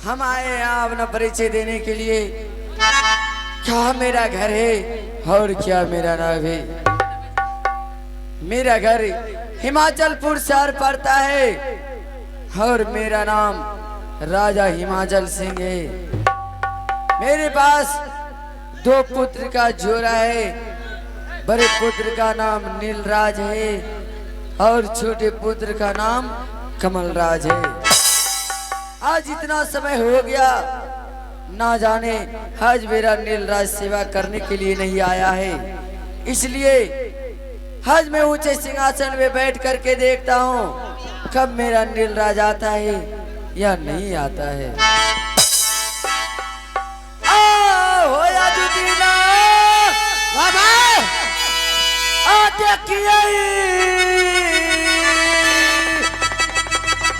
हम आए यहाँ अपना परिचय देने के लिए। क्या मेरा घर है और क्या मेरा नाम है। मेरा घर हिमाचलपुर शहर पड़ता है और मेरा नाम राजा हिमाचल सिंह है। मेरे पास 2 पुत्र का जोड़ा है। बड़े पुत्र का नाम नीलराज है और छोटे पुत्र का नाम कमलराज है। आज इतना समय हो गया, ना जाने आज मेरा नीलराज सेवा करने के लिए नहीं आया है। इसलिए आज मैं ऊंचे सिंहासन में बैठ करके देखता हूँ कब मेरा नीलराज आता है या नहीं आता है। होया जुदीना बाबा आ देखिए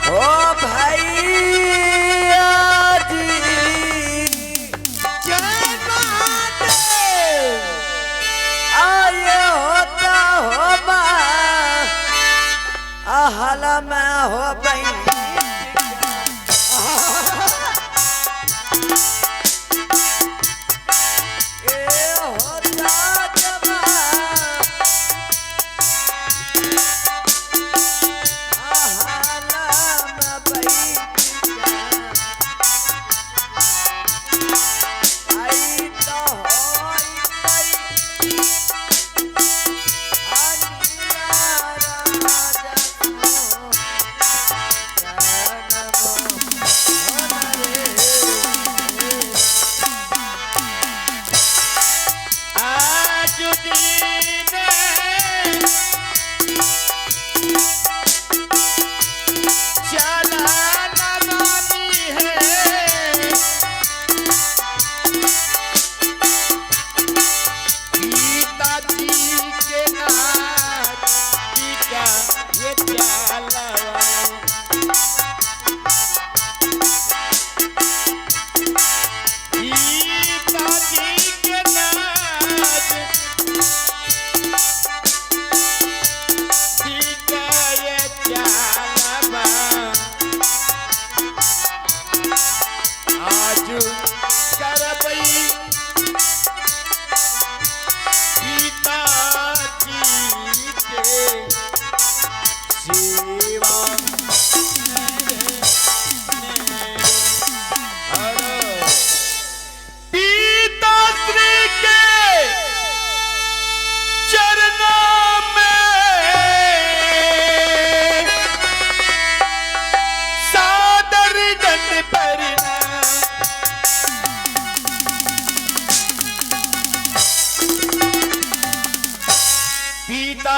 ओ भाई हला मैं हो बहन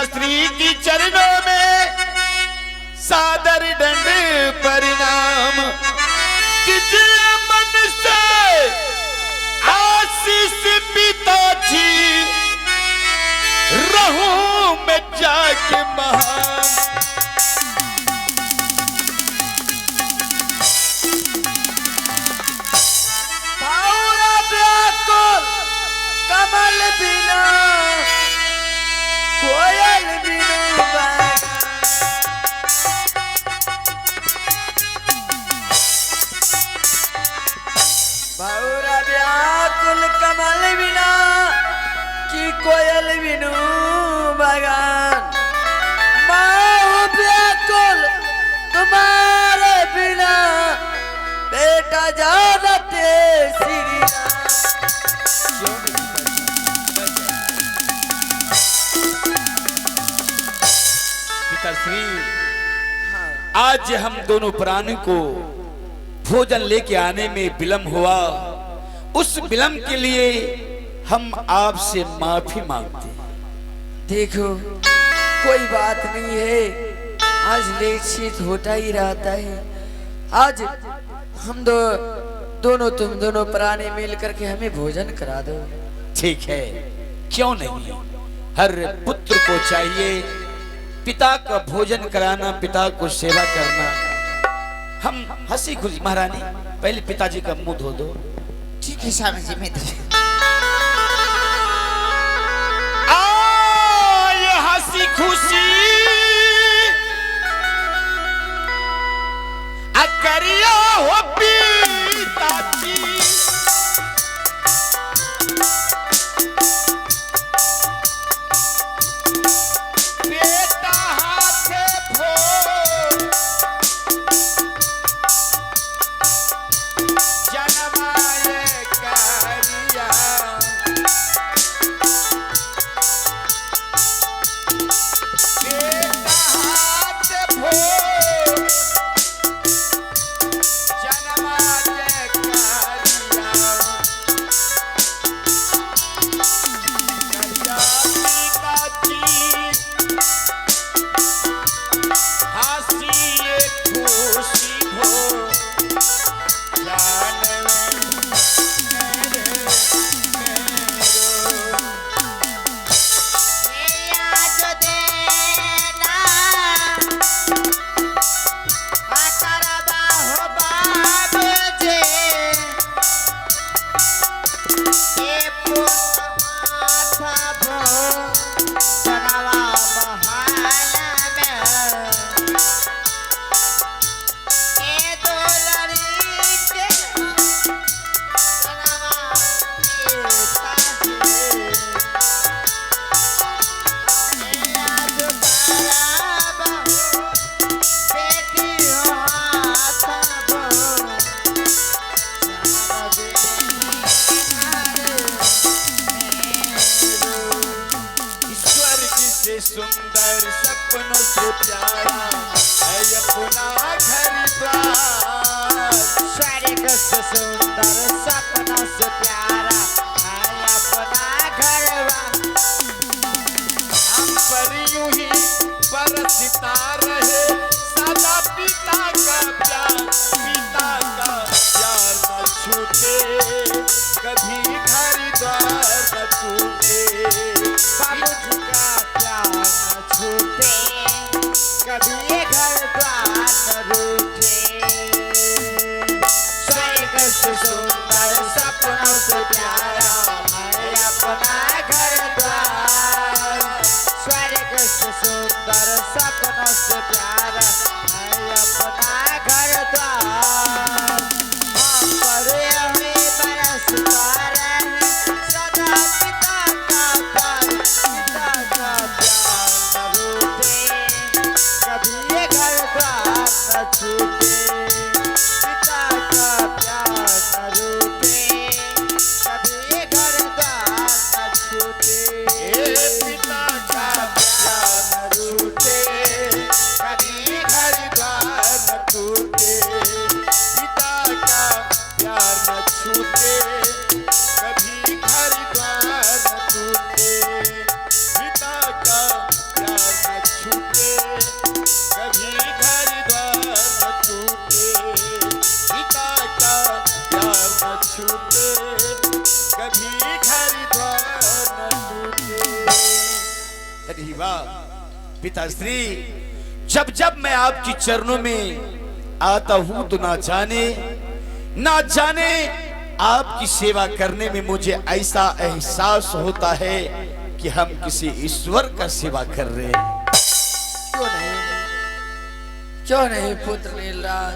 श्री की चरणों में सादर दंड परिणाम। किजले मन से आशीष पिताजी रहूं मैं जाके महान। भावरा व्याकुल कमल बिना कोयल बिनु बाउरा व्याकुल कमल बिना कि कोयल बिनु बगान। माँ व्याकुल तुम्हारे बिना बेटा जानते श्री श्री आज हम दोनों प्राणी को भोजन लेके आने में विलंब हुआ। उस विलंब के लिए हम आपसे माफी मांगते हैं। देखो कोई बात नहीं है, आज लेट शीट होता ही रहता है। आज हम तुम दोनों प्राणी मिल करके हमें भोजन करा दो। ठीक है, क्यों नहीं। हर पुत्र को चाहिए पिता का भोजन कराना, पिता को सेवा करना। हम हंसी खुशी। महारानी पहले पिताजी का मुंह धो दो। ठीक है स्वामी जी, मैं सुंदर सपनों से प्यारा है अपना घर द्वार। स्वर्ग से सुंदर सपनों से प्यारा है अपना घर। हम पर यूं ही बरसता रहे सदा पिता का प्यार, पिता का प्यार न छूटे, कभी घर द्वार न टूटे। बाबूजी का प्यार न छूटे, कभी ये घर द्वार न रूठे। स्वर्ग से सुंदर सपनों से प्यारा है अपना घर द्वार। स्वर्ग से सुंदर सपनों से प्यारा है अपना घर द्वार। हम पर यही बरसता रहे सदा पिता का प्यार, पिता का प्यार न रूठे, कभी ये घर द्वार न छूटे। पिता का प्यार न रूठे, कभी ये घर द्वार न छूटे। पिता का प्यार न छूटे, कभी घर द्वार न टूटे। पिता का प्यार न छूटे, कभी घर द्वार न टूटे। पिता का प्यार न छूटे, कभी घर द्वार न टूटे। पिता का प्यार न छूटे, कभी घर द्वार न टूटे। अरे वाह पिताश्री, जब जब मैं आपके चरणों में आता हूं तो ना जाने आपकी सेवा करने में मुझे ऐसा एहसास होता है कि हम किसी ईश्वर का सेवा कर रहे हैं। क्यों नहीं पुत्र नीलराज।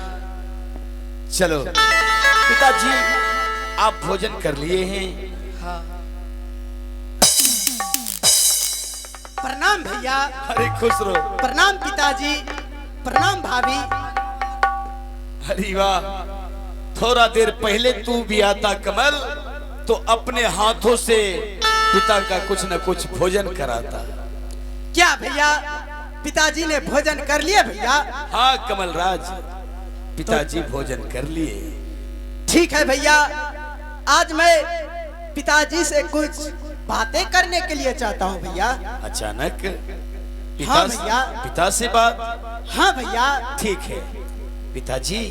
चलो पिताजी, आप भोजन कर लिए हैं? हाँ प्रणाम भैया। अरे खुश रहो। प्रणाम पिताजी। प्रणाम भाभी। अरे वाह, थोड़ा देर पहले तू भी आता कमल तो अपने हाथों से पिता का कुछ न कुछ भोजन कराता। क्या भैया, पिताजी ने भोजन कर लिए भैया? हाँ कमल राज, पिताजी भोजन कर लिए। ठीक है भैया, आज मैं पिताजी से कुछ बातें करने के लिए चाहता हूँ भैया। अचानक हाँ भैया। पिता से बात? हाँ भैया। ठीक है पिताजी।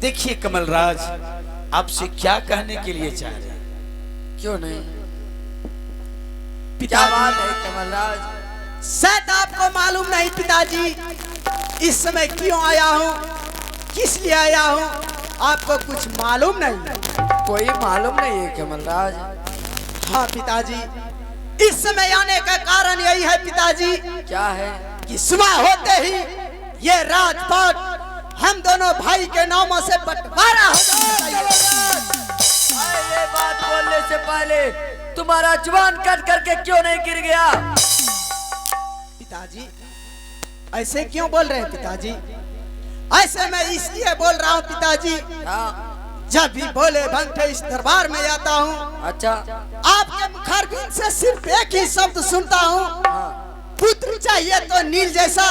देखिए कमल राज, आपसे क्या कहने के लिए चाह रहे हैं? क्यों नहीं, क्या पिताजी, बात है कमलराज? शायद आपको मालूम नहीं पिताजी, इस समय क्यों आया हूँ, किस लिए आया हूँ, आपको कुछ मालूम नहीं? कोई मालूम नहीं है कमलराज। हाँ पिताजी, इस समय आने का कारण यही है पिताजी क्या है? कि सुबह होते ही ये राजपाट हम दोनों भाई के नामों से बंटवारा हो जाएगा। ये बात बोलने से पहले तुम्हारा जुबान कट करके क्यों नहीं गिर गया? पिताजी ऐसे क्यों बोल रहे हैं पिताजी? ऐसे मैं इसलिए बोल रहा हूँ पिताजी, हाँ जब भी बोले भंटे इस दरबार में आता हूँ, अच्छा। आपके मुखारबिंद से सिर्फ एक ही शब्द सुनता हूँ, हाँ। पुत्र चाहिए तो नील जैसा,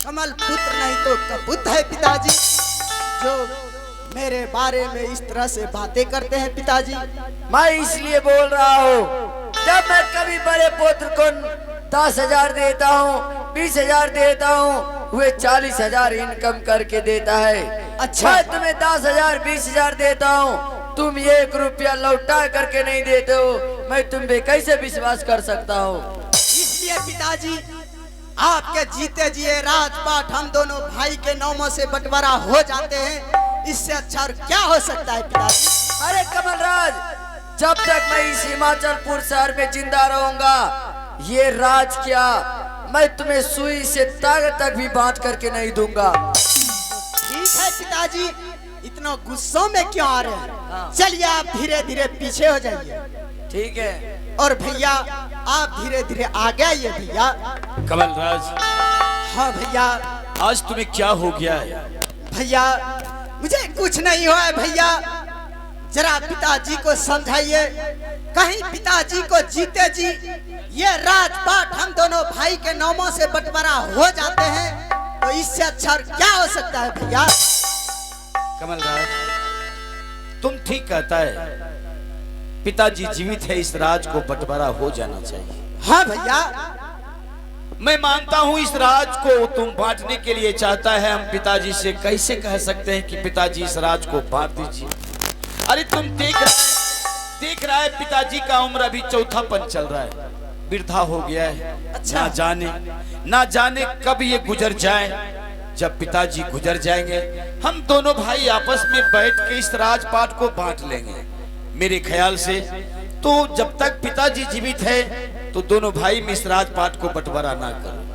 कमल पुत्र नहीं तो कपूत है पिताजी, जो मेरे बारे में इस तरह से बातें करते हैं पिताजी। मैं इसलिए बोल रहा हूँ, जब मैं कभी बड़े पुत्र को 10,000 देता हूँ, 20,000 देता हूँ, वे 40,000 इनकम करके देता है। अच्छा। मैं तुम्हें 10,000 20,000 देता हूँ, तुम 1 रुपया लौटा करके नहीं देते हो, मैं तुम पे कैसे विश्वास कर सकता हूँ? इसलिए पिताजी, आपके जीते जिए राजपाट हम दोनों भाई के नामों से बंटवारा हो जाते हैं, इससे अच्छा और क्या हो सकता है पिताजी? अरे कमलराज, जब तक मैं इस हिमाचलपुर शहर में जिंदा रहूंगा, ये राज क्या, मैं तुम्हें सुई से ताकत तक भी बांट करके नहीं दूंगा। ठीक है पिताजी, इतना गुस्सों में क्यों आ रहे हैं? हाँ। चलिए आप धीरे धीरे पीछे हो जाइए। ठीक है। और भैया आप धीरे धीरे आगे आइए भैया। कमलराज, हाँ भैया। आज तुम्हें क्या हो गया है? भैया मुझे कुछ नहीं हुआ है भैया, जरा पिताजी को समझाइए। कहीं पिताजी को जीते जी ये राजपाट हम दोनों भाई के नामों से बंटवारा हो जाते हैं तो इससे अच्छा क्या हो सकता है भैया? कमलराज, तुम ठीक कहता है, पिताजी जीवित है, इस राज को बंटवारा हो जाना चाहिए। हाँ भैया। मैं मानता हूं इस राज को तुम बांटने के लिए चाहता है। हम पिताजी से कैसे कह सकते हैं कि पिताजी इस राज को बांट दीजिए? अरे तुम देख रहा है पिताजी का उम्र अभी चौथापन चल रहा है, वृद्धा हो गया है। अच्छा। ना जाने कब ये गुजर जाए। जब पिताजी गुजर जाएंगे हम दोनों भाई आपस में बैठ के इस राजपाट को बांट लेंगे। मेरे ख्याल से तो जब तक पिताजी जीवित है तो दोनों भाई में इस राजपाट को बंटवारा ना करो।